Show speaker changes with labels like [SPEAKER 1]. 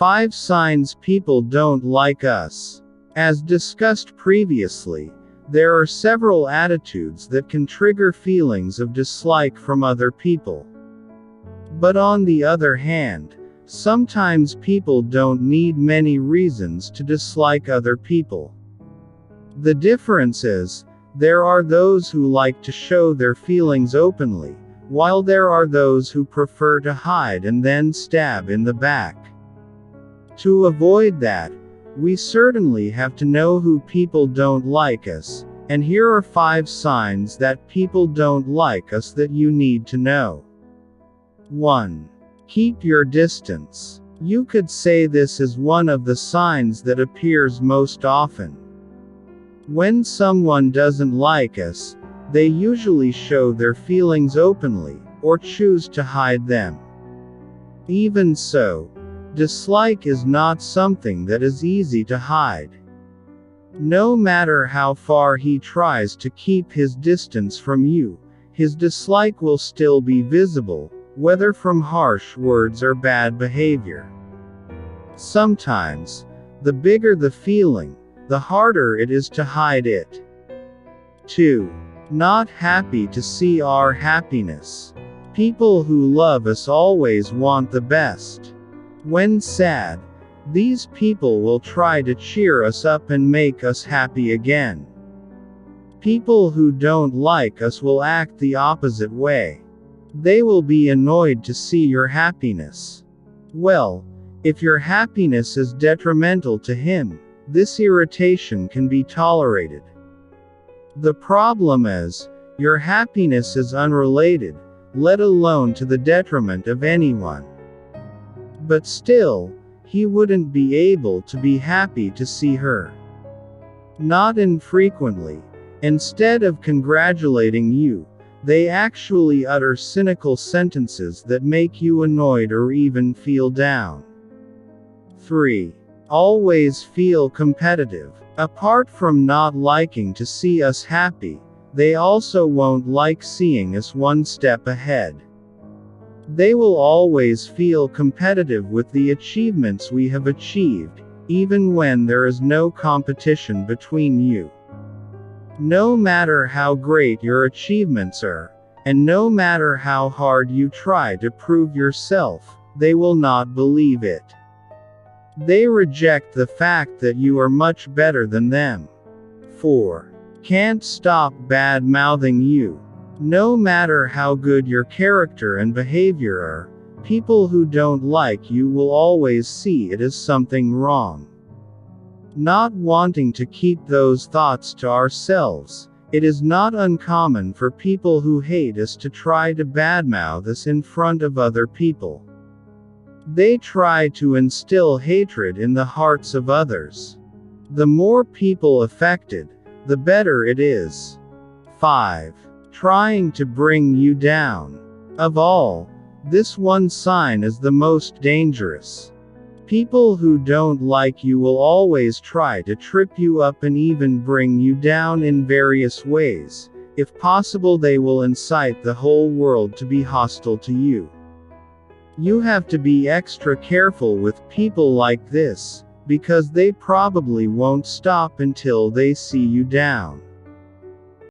[SPEAKER 1] 5 signs people don't like us. As discussed previously, there are several attitudes that can trigger feelings of dislike from other people. But on the other hand, sometimes people don't need many reasons to dislike other people. The difference is, there are those who like to show their feelings openly, while there are those who prefer to hide and then stab in the back. To avoid that, we certainly have to know who people don't like us, and here are 5 signs that people don't like us that you need to know. 1. Keep your distance. You could say this is one of the signs that appears most often. When someone doesn't like us, they usually show their feelings openly, or choose to hide them. Even so, dislike is not something that is easy to hide. No matter how far he tries to keep his distance from you, his dislike will still be visible, whether from harsh words or bad behavior. Sometimes, the bigger the feeling, the harder it is to hide it. 2. Not happy to see our happiness. People who love us always want the best. When sad, these people will try to cheer us up and make us happy again. People who don't like us will act the opposite way. They will be annoyed to see your happiness. Well, if your happiness is detrimental to him, this irritation can be tolerated. The problem is, your happiness is unrelated, let alone to the detriment of anyone. But still, he wouldn't be able to be happy to see her. Not infrequently, instead of congratulating you, they actually utter cynical sentences that make you annoyed or even feel down. 3. Always feel competitive. Apart from not liking to see us happy, they also won't like seeing us one step ahead. They will always feel competitive with the achievements we have achieved, even when there is no competition between you. No matter how great your achievements are, and no matter how hard you try to prove yourself, they will not believe it. They reject the fact that you are much better than them. 4. Can't stop bad-mouthing you. No matter how good your character and behavior are, people who don't like you will always see it as something wrong. Not wanting to keep those thoughts to ourselves, it is not uncommon for people who hate us to try to badmouth us in front of other people. They try to instill hatred in the hearts of others. The more people affected, the better it is. 5. Trying to bring you down. Of all, this one sign is the most dangerous. People who don't like you will always try to trip you up and even bring you down in various ways. If possible, they will incite the whole world to be hostile to you. You have to be extra careful with people like this, because they probably won't stop until they see you down.